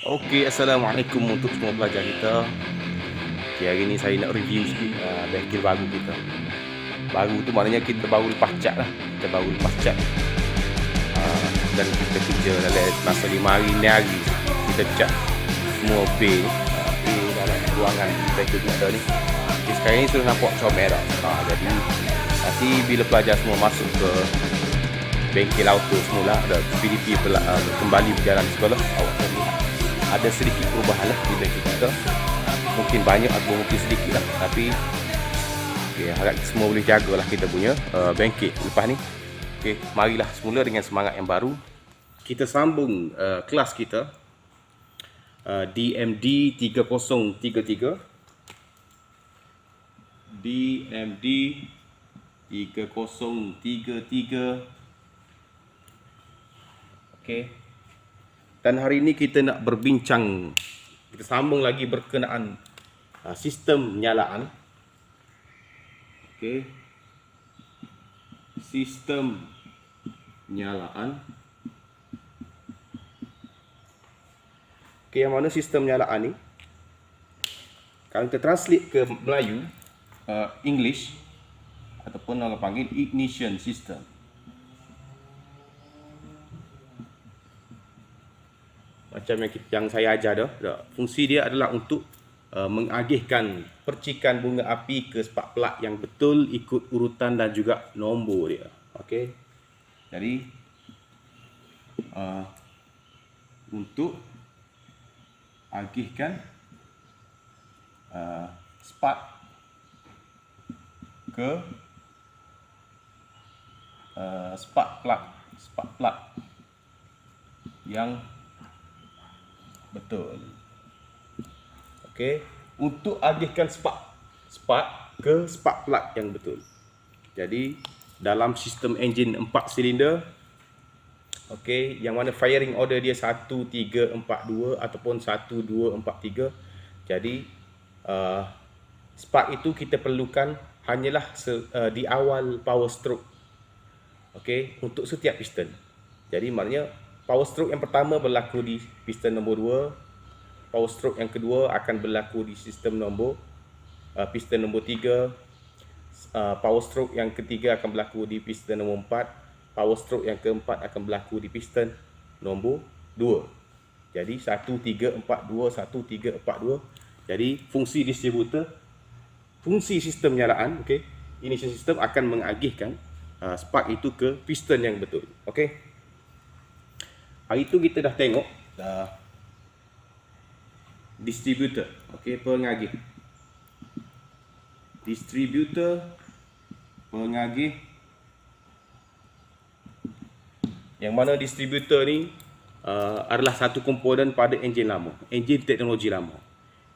Okey, Assalamualaikum untuk semua pelajar kita. Okey, hari ni saya nak review sikit bengkel baru kita. Baru tu maknanya kita baru lepas cat lah. Kita baru lepas cat. Dan kita kerja dalam masa 5 hari ni hari kita cat semua bay ni. Bay dalam ruangan bengkel kita ni. Okay, sekarang ni sudah nampak comel dah. Jadi nanti bila pelajar semua masuk ke bengkel auto semula, ada PDP kembali berjalan sekolah, awak akan lihat ada sedikit perubahan lah di bengkel kita. Mungkin banyak atau mungkin sedikit lah, tapi okay, harap semua boleh jagalah kita punya bengkel lepas ni. Okay, marilah semula dengan semangat yang baru. Kita sambung kelas kita DMD 3033. DMD 3033. Okay. Dan hari ini kita nak berbincang, kita sambung lagi berkenaan sistem penyalaan. Okey. Sistem penyalaan. Okey, yang mana sistem penyalaan ni? Kalau kita translate ke Melayu, English, ataupun orang panggil ignition system. Macam yang saya ajar dah, fungsi dia adalah untuk mengagihkan percikan bunga api ke spark plug yang betul ikut urutan dan juga nombor dia. Okey. Jadi untuk agihkan spark ke spark plug yang betul. Okey, untuk agihkan spark ke spark plug yang betul. Jadi dalam sistem enjin 4 silinder, okey, yang mana firing order dia 1 3 4 2 ataupun 1 2 4 3. Jadi spark itu kita perlukan hanyalah di awal power stroke. Okey, untuk setiap piston. Jadi maknanya power stroke yang pertama berlaku di piston nombor 2. Power stroke yang kedua akan berlaku di sistem nombor piston nombor 3. Power stroke yang ketiga akan berlaku di piston nombor 4. Power stroke yang keempat akan berlaku di piston nombor 2. Jadi 1 3 4 2 1 3 4 2. Jadi fungsi distributor, fungsi sistem penyalaan, okey, ignition system akan mengagihkan spark itu ke piston yang betul. Okey. Hari itu kita dah tengok distributor, okey, pengagih. Distributor, pengagih. Yang mana distributor ni adalah satu komponen pada enjin lama, enjin teknologi lama.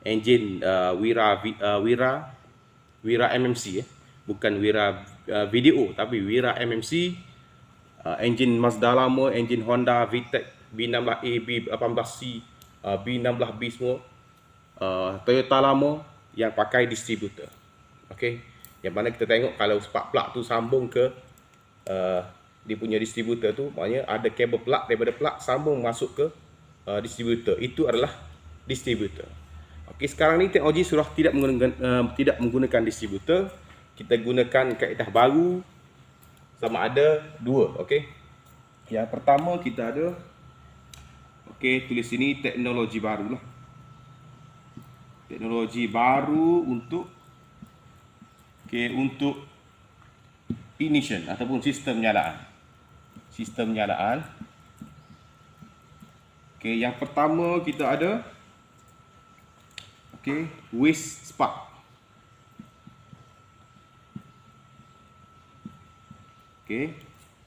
Enjin Wira MMC, bukan Wira video, tapi Wira MMC. Enjin Mazda lama, enjin Honda VTEC B16A, B18C, B16B semua, Toyota lama yang pakai distributor. Okey, yang mana kita tengok kalau spark plug tu sambung ke dia punya distributor tu, maknanya ada kabel plug daripada plug sambung masuk ke distributor. Itu adalah distributor. Okey, sekarang ni teknologi sudah tidak menggunakan distributor. Kita gunakan kaedah baru, sama ada dua. Okey, yang pertama kita ada, okey, tulis sini teknologi baru lah. Teknologi baru untuk, okey, untuk ignition ataupun sistem penyalaan. Sistem penyalaan. Okey, yang pertama kita ada, okey, waste spark. Okey,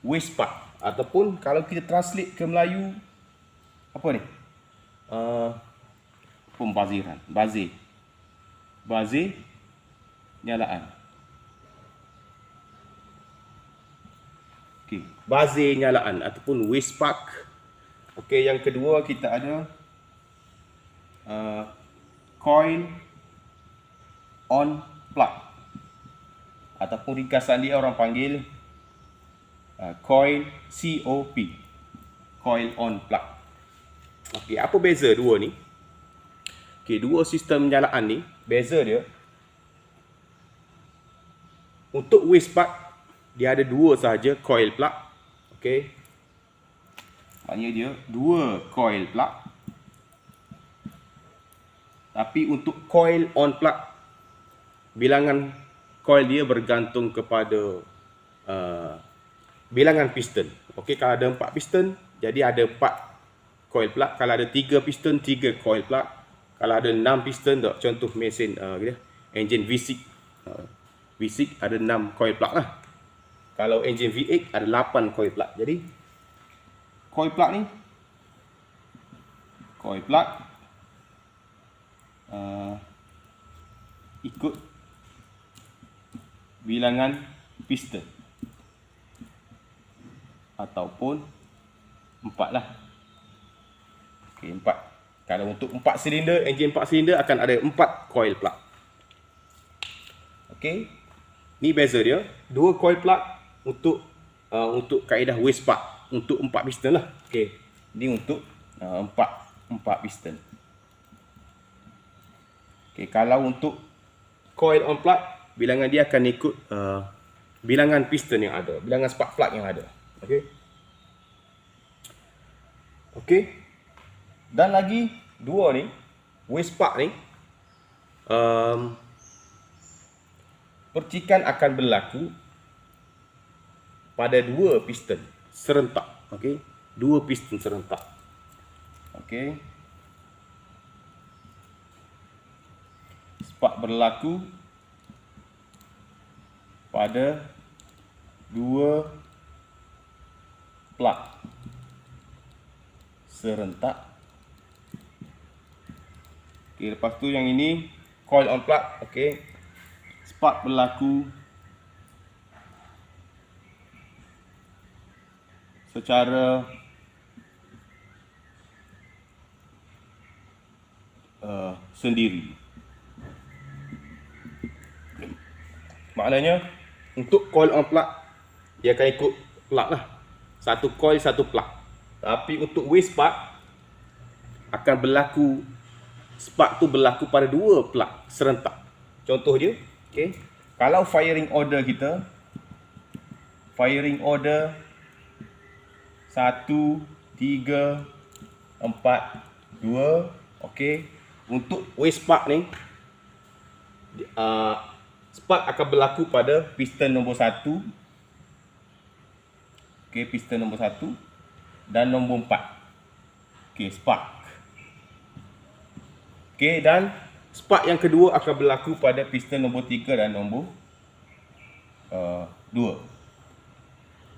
waste spark, ataupun kalau kita translate ke Melayu, apa ni? Pembaziran, bazir nyalaan. Okey, bazir nyalaan ataupun waste spark. Okey, yang kedua kita ada coil on plug, ataupun ringkasan dia orang panggil coil COP, coil on plug. Okey, apa beza dua ni? Okey, dua sistem penyalaan ni, beza dia untuk waste part dia ada dua sahaja coil plug. Okey. Maknanya dia dua coil plug. Tapi untuk coil on plug, bilangan coil dia bergantung kepada bilangan piston. Okey, kalau ada 4 piston, jadi ada 4 coil plug. Kalau ada 3 piston, 3 coil plug. Kalau ada 6 piston, contoh mesin engine V6, V6 ada 6 coil plug lah. Kalau engine V8 ada 8 coil plug. Jadi coil plug ni, coil plug ikut bilangan piston ataupun 4 lah. Okey, 4. Kalau untuk 4 silinder, enjin 4 silinder akan ada 4 coil plug. Okey. Ni beza dia. 2 coil plug untuk kaedah waste part untuk 4 piston lah. Okey. Ni untuk 4 piston. Okey, kalau untuk coil on plug, bilangan dia akan ikut bilangan piston yang ada, bilangan spark plug yang ada. Okey. Okey. Dan lagi dua ni, waste part ni, percikan akan berlaku pada dua piston serentak. Okey, dua piston serentak. Okey. Spark berlaku pada dua plug serentak. Okey, lepas tu yang ini coil on plug. Okey, spark berlaku secara sendiri. Maknanya untuk coil on plug dia akan ikut plug lah, satu coil satu plug. Tapi untuk waste part akan berlaku, spark tu berlaku pada dua plug serentak. Contoh dia, okey, kalau firing order kita, firing order 1, 3, 4, 2, okey. Untuk waste part ni, spark akan berlaku pada piston nombor 1. Okey, piston nombor 1 dan nombor 4. Okey, spark. Okey, dan spark yang kedua akan berlaku pada piston nombor 3 dan nombor 2.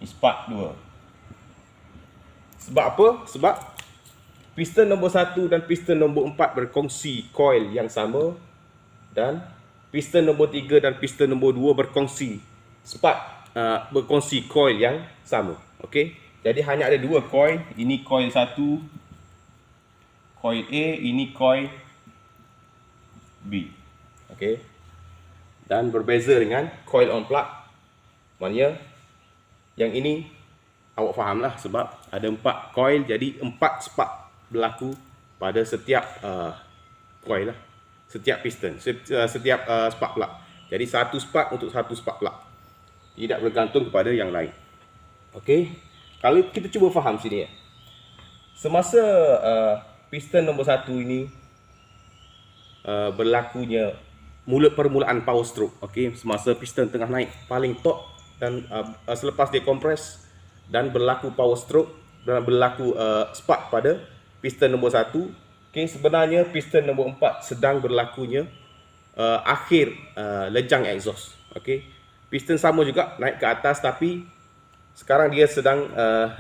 Ini spark 2. Sebab apa? Sebab piston nombor 1 dan piston nombor 4 berkongsi coil yang sama, dan piston nombor 3 dan piston nombor 2 berkongsi spark, berkongsi coil yang sama. Okey, jadi hanya ada dua coil. Ini coil 1, coil A, ini coil B. Okey, dan berbeza dengan coil on plug. Maknanya yang ini awak fahamlah, sebab ada 4 coil, jadi 4 spark berlaku pada setiap coil lah, setiap piston, setiap spark plug. Jadi satu spark untuk satu spark plug, tidak bergantung kepada yang lain. Okey, kalau kita cuba faham sini ya. Semasa piston nombor 1 ini berlakunya permulaan power stroke. Okey, semasa piston tengah naik paling top dan selepas dia kompres dan berlaku power stroke dan berlaku spark pada piston nombor 1. Okey, sebenarnya piston nombor 4 sedang berlakunya akhir lejang exhaust. Okey, piston sama juga naik ke atas, tapi sekarang dia sedang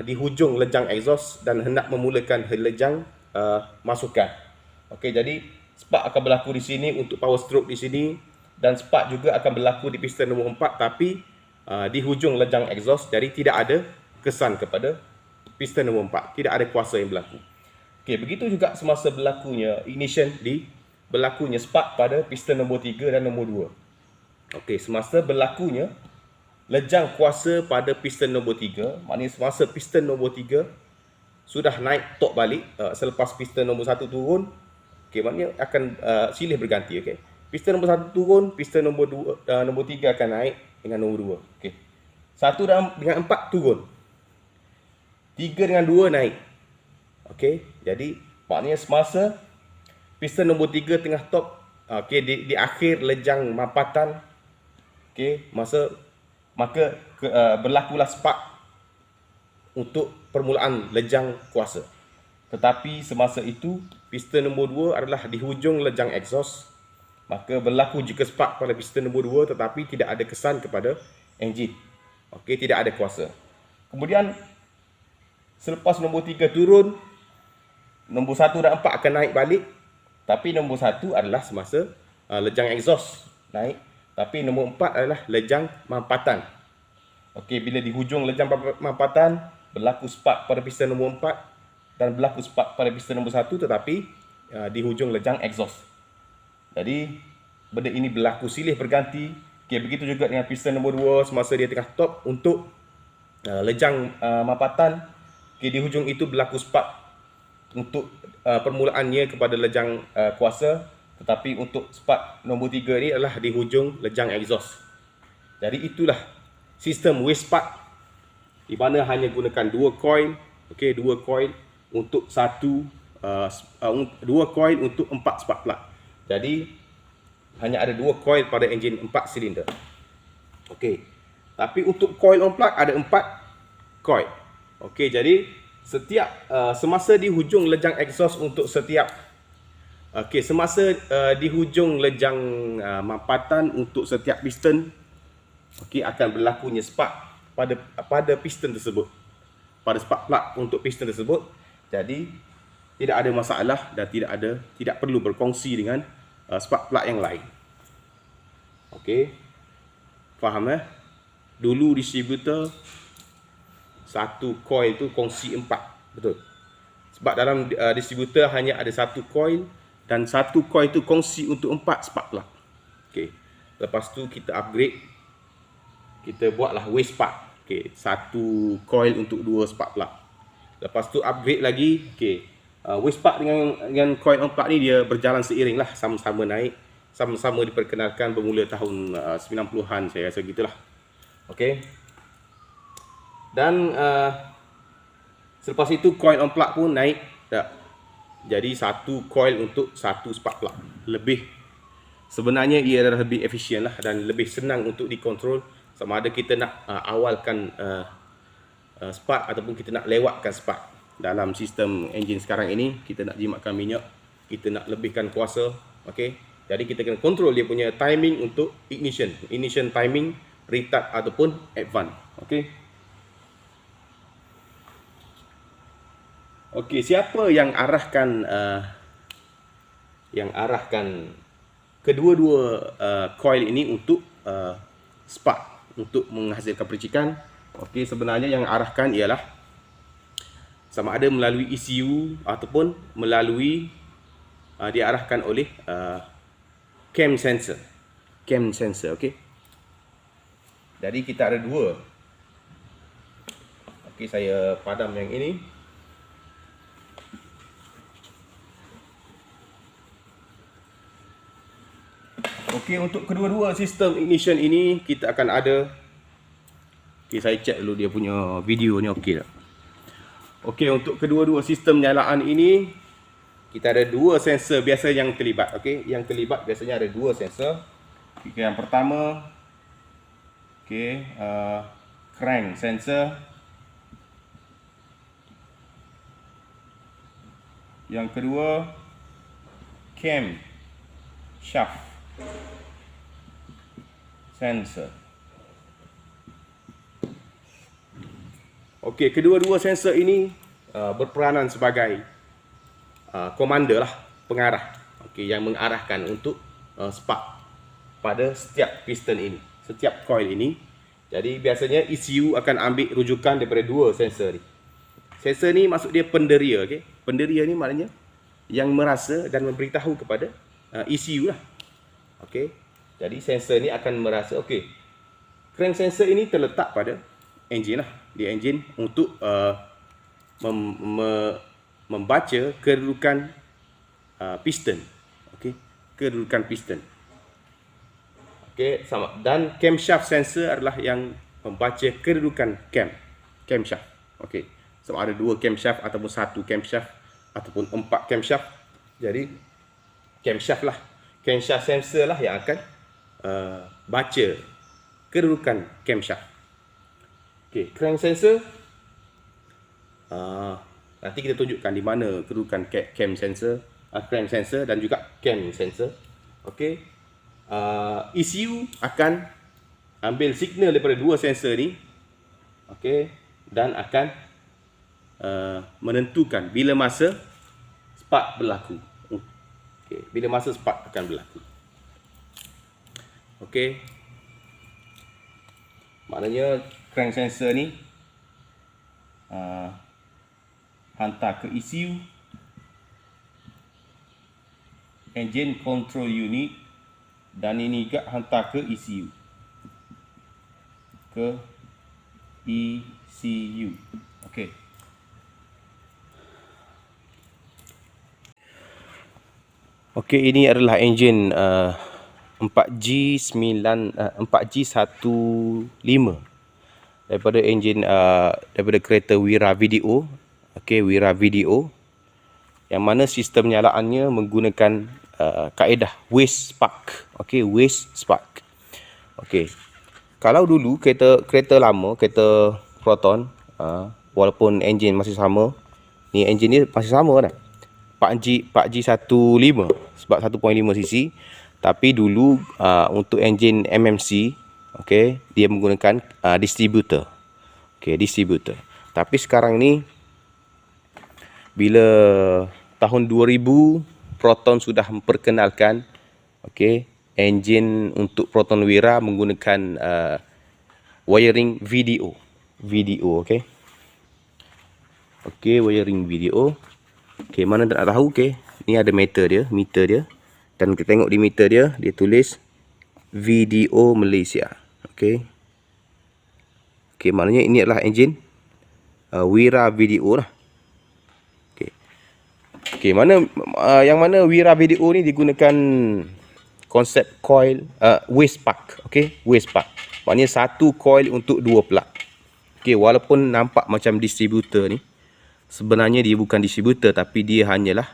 di hujung lejang exhaust dan hendak memulakan lejang masukan. Okey, jadi spark akan berlaku di sini untuk power stroke di sini, dan spark juga akan berlaku di piston nombor 4 tapi di hujung lejang exhaust. Jadi tidak ada kesan kepada piston nombor 4, tidak ada kuasa yang berlaku. Okey, begitu juga semasa berlakunya ignition, berlakunya spark pada piston nombor 3 dan nombor 2. Okey, semasa berlakunya lejang kuasa pada piston nombor 3, maknanya semasa piston nombor 3 sudah naik top balik selepas piston nombor 1 turun, okey, maknanya akan silih berganti. Okey, piston nombor 1 turun, piston nombor 3 akan naik dengan nombor 2. Okey, 1 dengan 4 turun, 3 dengan 2 naik. Okey, jadi maknanya semasa piston nombor 3 tengah top, okey, di akhir lejang mampatan, okey, maka berlakulah spark untuk permulaan lejang kuasa. Tetapi semasa itu piston nombor 2 adalah di hujung lejang exhaust, maka berlaku juga spark pada piston nombor 2 tetapi tidak ada kesan kepada enjin. Okey, tidak ada kuasa. Kemudian selepas nombor 3 turun, nombor 1 dan 4 akan naik balik, tapi nombor 1 adalah semasa lejang exhaust naik, tapi nombor 4 adalah lejang mampatan. Okey, bila di hujung lejang mampatan berlaku spark pada piston nombor 4 dan berlaku spark pada piston nombor 1 tetapi di hujung lejang exhaust. Jadi benda ini berlaku silih berganti. Okey, begitu juga dengan piston nombor 2 semasa dia tengah top untuk lejang mampatan. Okey, di hujung itu berlaku spark untuk permulaannya kepada lejang kuasa, tetapi untuk spark nombor 3 ni adalah di hujung lejang exhaust. Jadi itulah sistem waste spark di mana hanya gunakan 2 coil, okey, 2 coil untuk 2 coil untuk 4 spark plug. Jadi hanya ada 2 coil pada enjin 4 silinder. Okey. Tapi untuk coil on plug ada 4 coil. Okey, jadi setiap semasa di hujung lejang exhaust untuk setiap semasa di hujung lejang mampatan untuk setiap piston, okey, akan berlakunya spark pada piston tersebut, pada spark plug untuk piston tersebut. Jadi tidak ada masalah dan tidak perlu berkongsi dengan spark plug yang lain. Okey, faham? Dulu distributor satu coil tu kongsi 4, betul? Sebab dalam distributor hanya ada satu coil dan satu coil tu kongsi untuk 4 spark plug. Okey, lepas tu kita upgrade, kita buatlah waste spark. Okey, satu coil untuk 2 spark plug. Lepas tu upgrade lagi. Okey, waste spark dengan coil on plug ni dia berjalan seiring lah, sama-sama naik, sama-sama diperkenalkan bermula tahun 90-an, saya rasa gitulah. Okey. Dan selepas itu coil on plug pun naik tak? Jadi satu coil untuk satu spark plug. Sebenarnya ia adalah lebih efisien lah dan lebih senang untuk dikontrol, sama ada kita nak awalkan spark ataupun kita nak lewatkan spark. Dalam sistem enjin sekarang ini, kita nak jimatkan minyak, kita nak lebihkan kuasa, okey. Jadi kita kena kontrol dia punya timing untuk ignition timing, retard ataupun advance, okey. Okey, siapa yang arahkan kedua-dua coil ini untuk spark, untuk menghasilkan percikan? Okey, sebenarnya yang arahkan ialah sama ada melalui ECU ataupun melalui diarahkan oleh cam sensor. Okey. Jadi kita ada 2. Okey, saya padam yang ini. Okey, untuk kedua-dua sistem ignition ini kita akan ada. Okey, saya cek dulu dia punya video ni okey tak. Okey, untuk kedua-dua sistem nyalaan ini kita ada 2 sensor biasa yang terlibat. Okey, yang terlibat biasanya ada 2 sensor. Okey, yang pertama crank sensor. Yang kedua cam shaft sensor. Okey, kedua-dua sensor ini berperanan sebagai komander lah, pengarah. Okey, yang mengarahkan untuk spark pada setiap piston ini, setiap coil ini. Jadi biasanya ECU akan ambil rujukan daripada 2 sensor ni. Sensor ni maksud dia penderia, okey. Penderia ni maknanya yang merasa dan memberitahu kepada ECU lah. Okey. Jadi sensor ni akan merasa, okey, crank sensor ini terletak pada enjin lah. Dia enjin untuk membaca kedudukan piston. Okey, kedudukan piston. Okey, sama. Dan camshaft sensor adalah yang membaca kedudukan camshaft. Okey. So ada 2 camshaft ataupun 1 camshaft ataupun 4 camshaft. Jadi camshaft sensor lah yang akan baca kedudukan camshaft. Okey, crank sensor nanti kita tunjukkan di mana kedudukan crank sensor dan juga cam sensor. Okey. ECU akan ambil signal daripada 2 sensor ni. Okey, dan akan menentukan bila masa spark berlaku. Okey, bila masa spark akan berlaku. Okey. Maknanya crank sensor ni hantar ke ECU, engine control unit, dan ini juga hantar ke ECU. Ke ECU. Okey. Okey, ini adalah enjin 4G15 daripada enjin daripada kereta Wira Video. Okey, Wira Video, yang mana sistem nyalaannya menggunakan kaedah waste spark. Okey, waste spark. Okey. Kalau dulu kereta lama, kereta Proton, walaupun enjin masih sama, ni enjin ni masih sama dah. 4G15 sebab 1.5 cc. Tapi dulu untuk enjin MMC, okey, dia menggunakan distributor. Okey, distributor. Tapi sekarang ni bila tahun 2000 Proton sudah memperkenalkan, okey, enjin untuk Proton Wira menggunakan wiring video, okey. Okey, wiring video. Okey, mana tak nak tahu, okey. Ni ada meter dia. Dan kita tengok di meter dia tulis Video Malaysia. Okey. Okey, maknanya ini adalah enjin Wira Video lah. Okey, yang mana Wira Video ni digunakan konsep coil waste spark. Okey, waste spark. Maknanya satu coil untuk 2 plug. Okey, walaupun nampak macam distributor ni, sebenarnya dia bukan distributor tapi dia hanyalah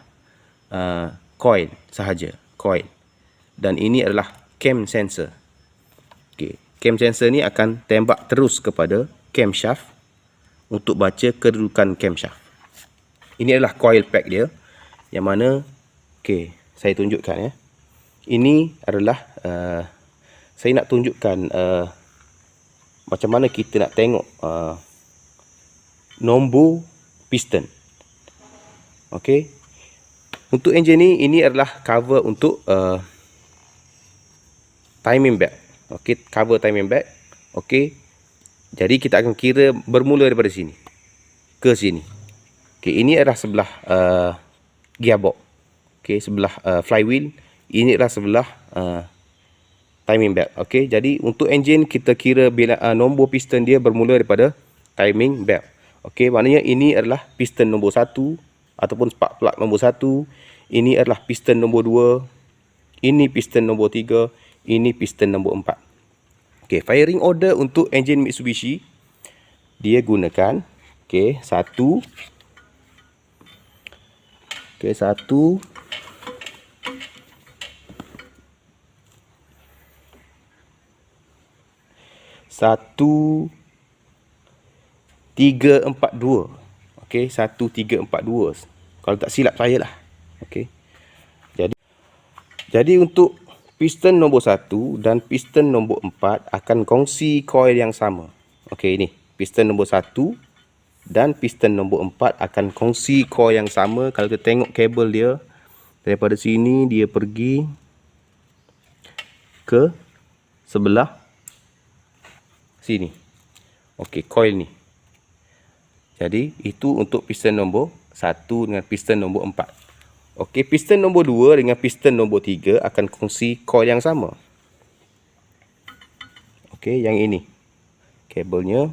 coil sahaja, coil. Dan ini adalah cam sensor. Okey, cam sensor ni akan tembak terus kepada camshaft untuk baca kedudukan camshaft. Ini adalah coil pack dia, yang mana, okey, saya tunjukkan ya. Ini adalah saya nak tunjukkan macam mana kita nak tengok nombor piston. Okey. Untuk enjin ni, ini adalah cover untuk timing belt. Okey, cover timing belt. Okey. Jadi kita akan kira bermula daripada sini ke sini. Okey, ini adalah sebelah gearbox. Okey, sebelah flywheel. Ini adalah sebelah timing belt. Okey, jadi untuk enjin kita kira bila nombor piston dia bermula daripada timing belt. Okey, maknanya ini adalah piston nombor 1 ataupun spark plug nombor 1. Ini adalah piston nombor 2. Ini piston nombor 3. Ini piston nombor 4. Okey, firing order untuk enjin Mitsubishi dia gunakan, okey, 1. Okey, 1. 1 3 4 2. Okey, 1 3 4 2. Kalau tak silap saya lah. Okey. Jadi untuk piston nombor 1 dan piston nombor 4 akan kongsi coil yang sama. Okey, ini piston nombor 1 dan piston nombor 4 akan kongsi coil yang sama. Kalau kita tengok kabel dia, daripada sini dia pergi ke sebelah sini. Okey, coil ni. Jadi itu untuk piston nombor 1 dengan piston nombor 4. Okey, piston nombor 2 dengan piston nombor 3 akan kongsi coil yang sama. Okey, yang ini kabelnya.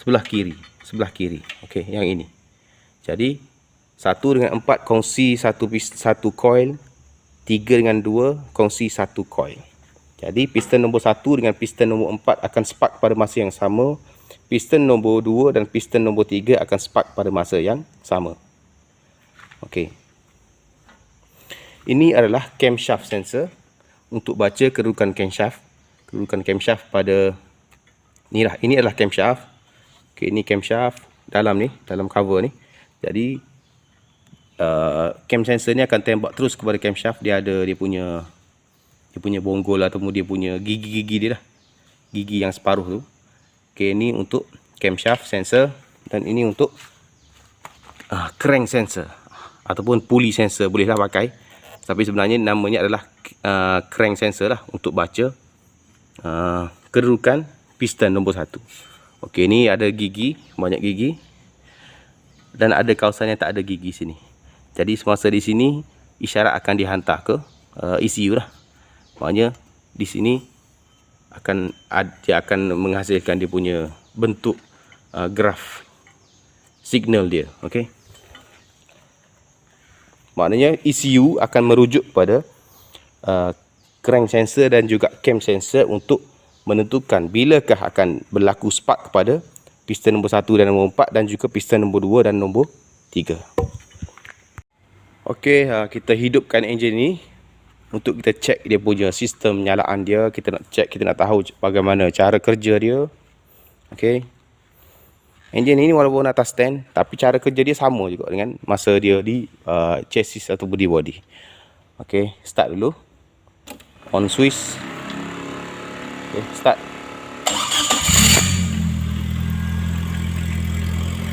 sebelah kiri. Okey, yang ini. Jadi 1 dengan 4 kongsi satu coil, 3 dengan 2 kongsi satu coil. Jadi piston nombor 1 dengan piston nombor 4 akan spark pada masa yang sama. Piston nombor 2 dan piston nombor 3 akan spark pada masa yang sama. Okey. Ini adalah camshaft sensor untuk baca kedudukan camshaft. Kedudukan camshaft pada inilah, ini adalah camshaft. Okey, ini camshaft dalam ni, dalam cover ni. Jadi cam sensor ni akan tembak terus kepada camshaft. Dia ada dia punya bonggol ataupun dia punya gigi-gigi dia lah. Gigi yang separuh tu. Okey, ini untuk camshaft sensor dan ini untuk crank sensor ataupun pulley sensor, bolehlah pakai. Tapi sebenarnya namanya adalah crank sensor lah untuk baca kedudukan piston nombor 1. Okey, ni ada gigi, banyak gigi. Dan ada kawasan yang tak ada gigi sini. Jadi semasa di sini isyarat akan dihantar ke ECU lah. Maknanya di sini dia akan menghasilkan dia punya bentuk graf signal dia. Okey. Maknanya ECU akan merujuk pada crank sensor dan juga cam sensor untuk menentukan bilakah akan berlaku spark kepada piston nombor 1 dan nombor 4 dan juga piston nombor 2 dan nombor 3. Okey, kita hidupkan enjin ni untuk kita cek dia punya sistem nyalaan dia. Kita nak cek, kita nak tahu bagaimana cara kerja dia. Okey. Enjin ini walaupun atas stand, tapi cara kerja dia sama juga dengan masa dia di chassis atau body. Okey, start dulu. On switch. Okey, start.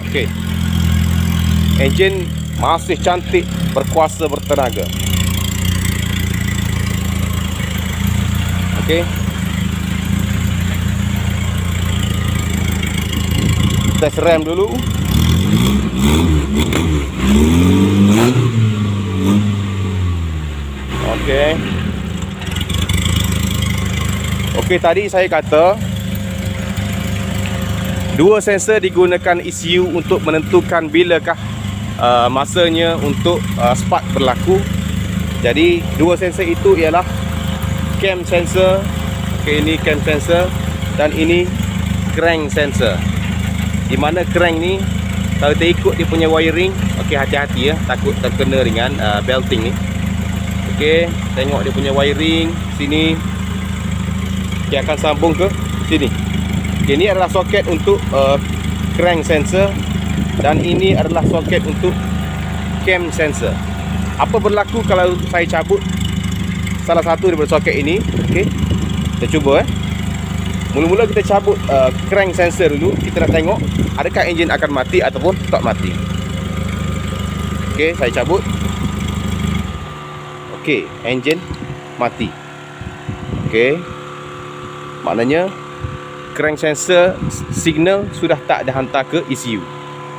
Okey. Enjin masih cantik, berkuasa, bertenaga. Okey. Tes rem dulu. Okey. Okey, tadi saya kata dua sensor digunakan ECU untuk menentukan bilakah masanya untuk spark berlaku. Jadi dua sensor itu ialah cam sensor. Okey, ini cam sensor dan ini crank sensor. Di mana crank ni kalau kita ikut dia punya wiring, okey, hati-hati ya, takut terkena dengan belting ni. Okey, tengok dia punya wiring sini. Dia akan sambung ke sini. Okay, ini adalah soket untuk crank sensor dan ini adalah soket untuk cam sensor. Apa berlaku kalau saya cabut salah satu daripada soket ini? Okey, kita cuba. Mula-mula kita cabut crank sensor dulu. Kita nak tengok adakah enjin akan mati ataupun tak mati. Okey, saya cabut. Okey, enjin mati. Okey, maknanya crank sensor signal sudah tak dihantar ke ECU.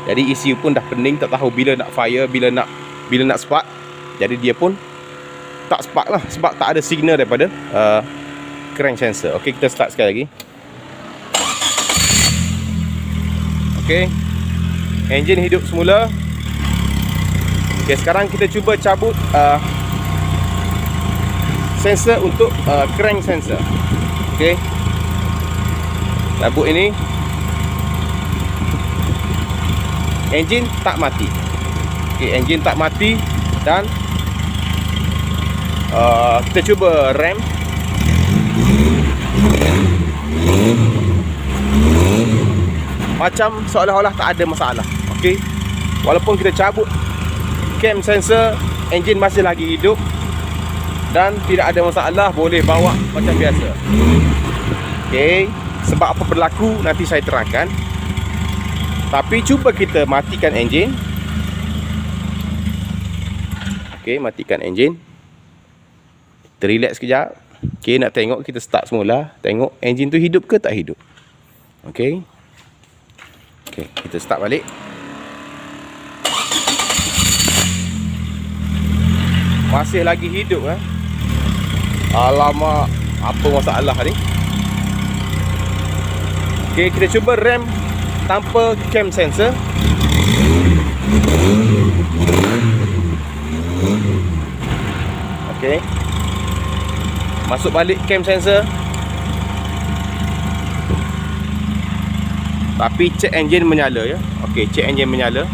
Jadi ECU pun dah pening, tak tahu bila nak fire, bila nak spark. Jadi dia pun tak spark lah sebab tak ada signal daripada crank sensor. Okey, kita start sekali lagi. Okey, enjin hidup semula. Okey, sekarang kita cuba cabut sensor untuk crank sensor. Okey, cabut ini. Enjin tak mati. Okey, enjin tak mati dan kita cuba rem. Macam seolah-olah tak ada masalah. Okey, walaupun kita cabut cam sensor, enjin masih lagi hidup dan tidak ada masalah, boleh bawa macam biasa. Okey, sebab apa berlaku nanti saya terangkan. Tapi cuba kita matikan enjin. Okey, matikan enjin. Kita relax sekejap. Okey, nak tengok, kita start semula. Tengok enjin tu hidup ke tak hidup. Okey. Okey, kita start balik. Masih lagi hidup Alamak, apa masalah ni? Okey, kita cuba rem tanpa cam sensor. Okey. Masuk balik cam sensor. Tapi check engine menyala ya. Okey, check engine menyala.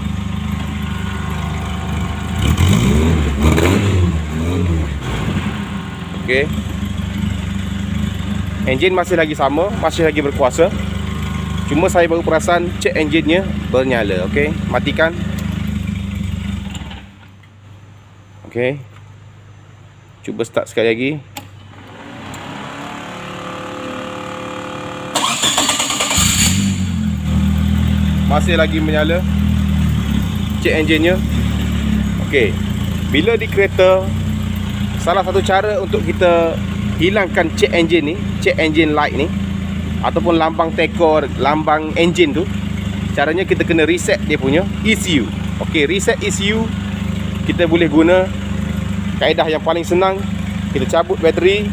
Okey. Enjin masih lagi sama, masih lagi berkuasa. Cuma saya baru perasan check engine-nya bernyala. Okey, matikan. Okey. Cuba start sekali lagi. Masih lagi menyala check engine-nya. Okey. Bila di kereta, salah satu cara untuk kita hilangkan check engine ni, check engine light ni, ataupun lambang tekor, lambang engine tu, caranya kita kena reset dia punya ECU. Okey, reset ECU kita boleh guna kaedah yang paling senang. Kita cabut bateri,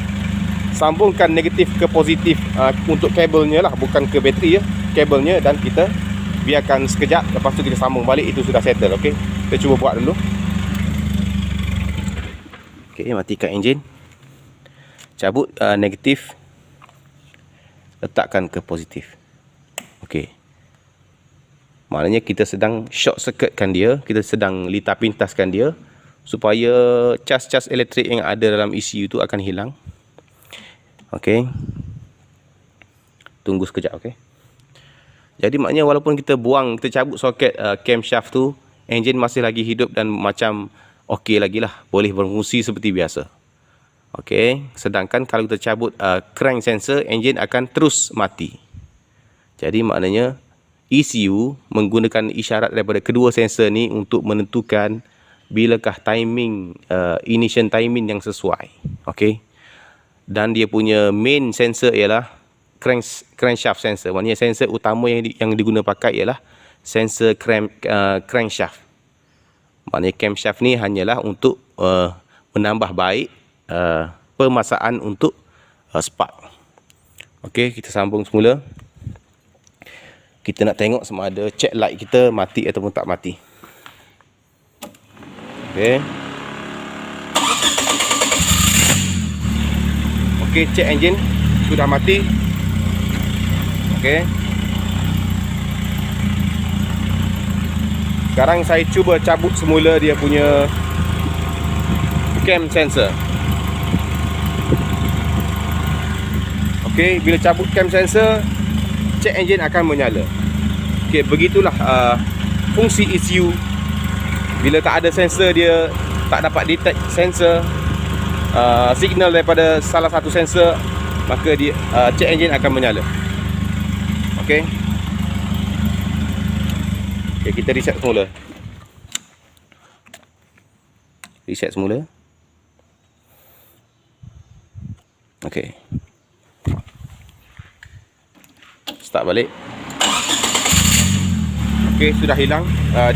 sambungkan negatif ke positif untuk kabelnya lah, bukan ke bateri ya, kabelnya, dan kita biarkan sekejap, lepas tu kita sambung balik. Itu sudah settle. Okey, kita cuba buat dulu. Okey, matikan enjin. Cabut negatif, letakkan ke positif. Okey. Maknanya kita sedang short circuitkan dia, kita sedang litar pintaskan dia supaya cas-cas elektrik yang ada dalam ECU tu akan hilang. Okey. Tunggu sekejap, okey. Jadi maknanya walaupun kita buang, kita cabut soket camshaft tu, enjin masih lagi hidup dan macam okey lagi lah, boleh berfungsi seperti biasa. Okey, sedangkan kalau kita cabut crank sensor, enjin akan terus mati. Jadi maknanya ECU menggunakan isyarat daripada kedua sensor ni untuk menentukan bilakah timing, ignition timing yang sesuai. Okey. Dan dia punya main sensor ialah crankshaft sensor. Maknanya sensor utama yang diguna pakai ialah sensor crankshaft. Maknanya camshaft ni hanyalah untuk menambah baik pemasaan untuk spark. Okey, kita sambung semula. Kita nak tengok sama ada check light kita mati ataupun tak mati. Okey. Okey, check engine sudah mati. Okey. Sekarang saya cuba cabut semula dia punya cam sensor. Okey, bila cabut cam sensor, check engine akan menyala. Okey, begitulah fungsi ECU. Bila tak ada sensor, dia tak dapat detect sensor signal daripada salah satu sensor, maka dia check engine akan menyala. Okey. Okey, kita reset semula. Reset semula. Okey. Start balik. Okey, sudah hilang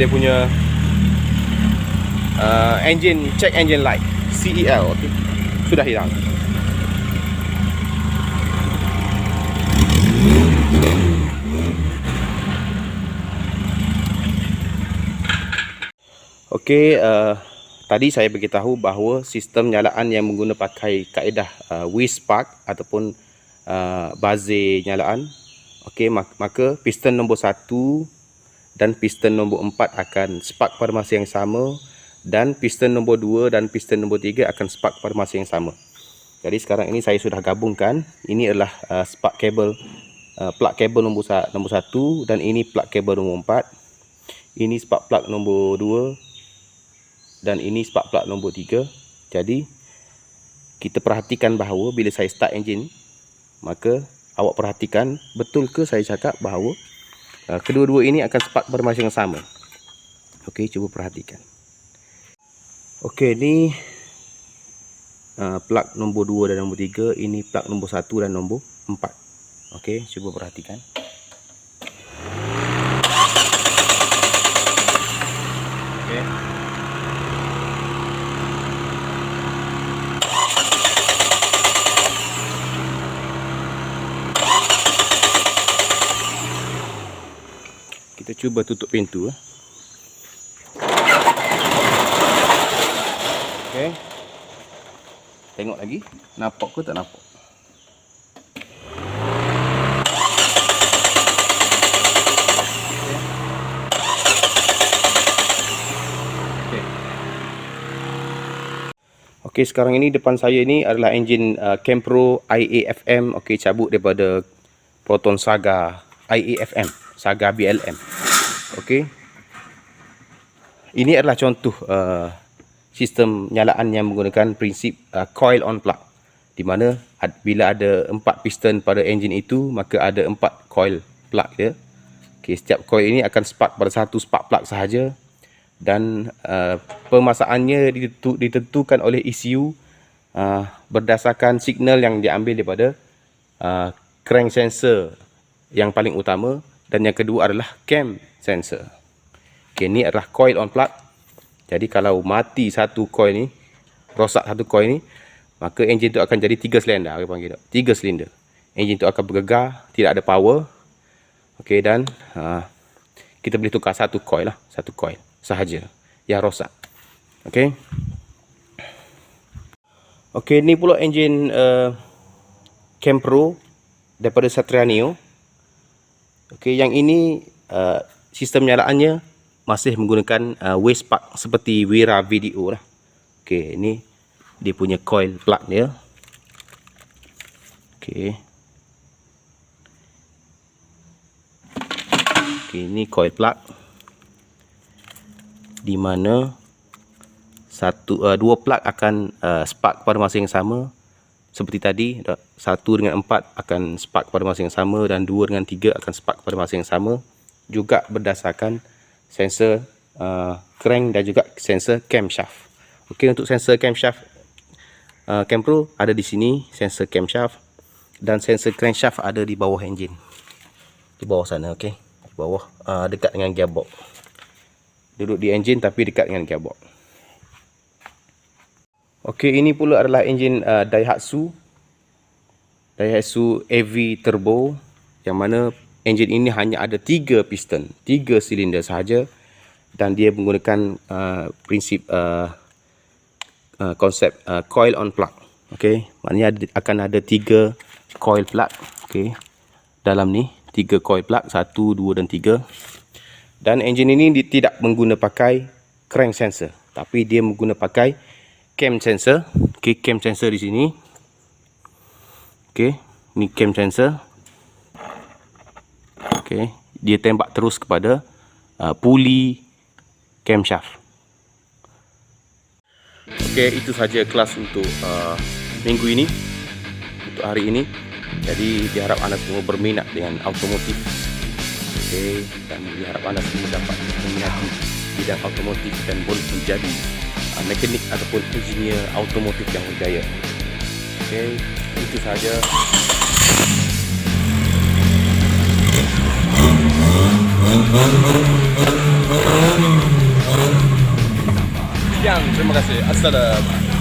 dia punya engine, check engine light, CEL. Okey, sudah hilang. Okey, tadi saya beritahu bahawa sistem nyalaan yang menggunakan pakai kaedah V-spark ataupun buzzer nyalaan. Okey, maka piston nombor 1 dan piston nombor 4 akan spark pada masa yang sama, dan piston nombor 2 dan piston nombor 3 akan spark pada masa yang sama. Jadi sekarang ini saya sudah gabungkan. Ini adalah spark kabel, plug kabel nombor 1, dan ini plug kabel nombor 4. Ini spark plug nombor 2 dan ini spark plug nombor 3. Jadi kita perhatikan bahawa bila saya start engine, maka awak perhatikan betul ke saya cakap bahawa kedua-dua ini akan spark pada masa yang sama. Okey, cuba perhatikan. Okey, ni plug nombor 2 dan nombor 3, ini plug nombor 1 dan nombor 4. Okey, cuba perhatikan. Okey. cuba tutup pintu. Okey. Tengok lagi, nampak ke tak nampak? Okey, sekarang ini depan saya ini adalah enjin Kempro IAFM. Okey, cabut daripada Proton Saga IAFM, Saga BLM. Okey. Ini adalah contoh sistem nyalaan yang menggunakan prinsip coil on plug, di mana bila ada 4 piston pada enjin itu, maka ada 4 coil plug dia. Okey, setiap coil ini akan spark pada satu spark plug sahaja, dan pemasakannya ditentukan oleh ECU berdasarkan signal yang diambil daripada crank sensor yang paling utama, dan yang kedua adalah cam sensor. Okey, ini adalah coil on plug. Jadi kalau mati satu coil ni, rosak satu coil ni, maka enjin tu akan jadi 3 silinder, kita panggil 3 silinder. Enjin tu akan bergegar, tidak ada power. Okey, dan kita boleh tukar satu coil sahaja yang rosak. Okey. Okey, ni pula enjin Kempro daripada Satria Neo. Okey, yang ini sistem nyalaannya masih menggunakan waste spark seperti Wira VDO lah. Okey, ini dia punya coil plug dia. Okey. Okey, ini coil plug, di mana dua plug akan spark pada masa yang sama. Seperti tadi, 1 dengan 4 akan spark pada masa yang sama, dan 2 dengan 3 akan spark pada masa yang sama, juga berdasarkan sensor crank dan juga sensor camshaft. Okey, untuk sensor camshaft Kempro ada di sini, sensor camshaft, dan sensor crankshaft ada di bawah enjin, di bawah sana. Okey, di bawah dekat dengan gearbox. Duduk di enjin tapi dekat dengan gearbox. Okey, ini pula adalah enjin Daihatsu AV Turbo, yang mana enjin ini hanya ada 3 piston, 3 silinder sahaja, dan dia menggunakan prinsip konsep coil on plug. Okey, maknanya akan ada 3 coil plug. Okey, dalam ni 3 coil plug, 1, 2 dan 3. Dan enjin ini tidak mengguna pakai crank sensor, tapi dia mengguna pakai cam sensor. Okey, cam sensor di sini. Okey, ni cam sensor. Okey, dia tembak terus kepada puli camshaft. Okey, itu saja kelas untuk minggu ini, untuk hari ini. Jadi diharap anda semua berminat dengan automotif. Okey, dan diharap anda semua dapat meminati bidang automotif dan boleh menjadi mekanik ataupun engineer automotif yang berjaya. Okey, itu saja. Sekian, terima kasih. Assalamualaikum.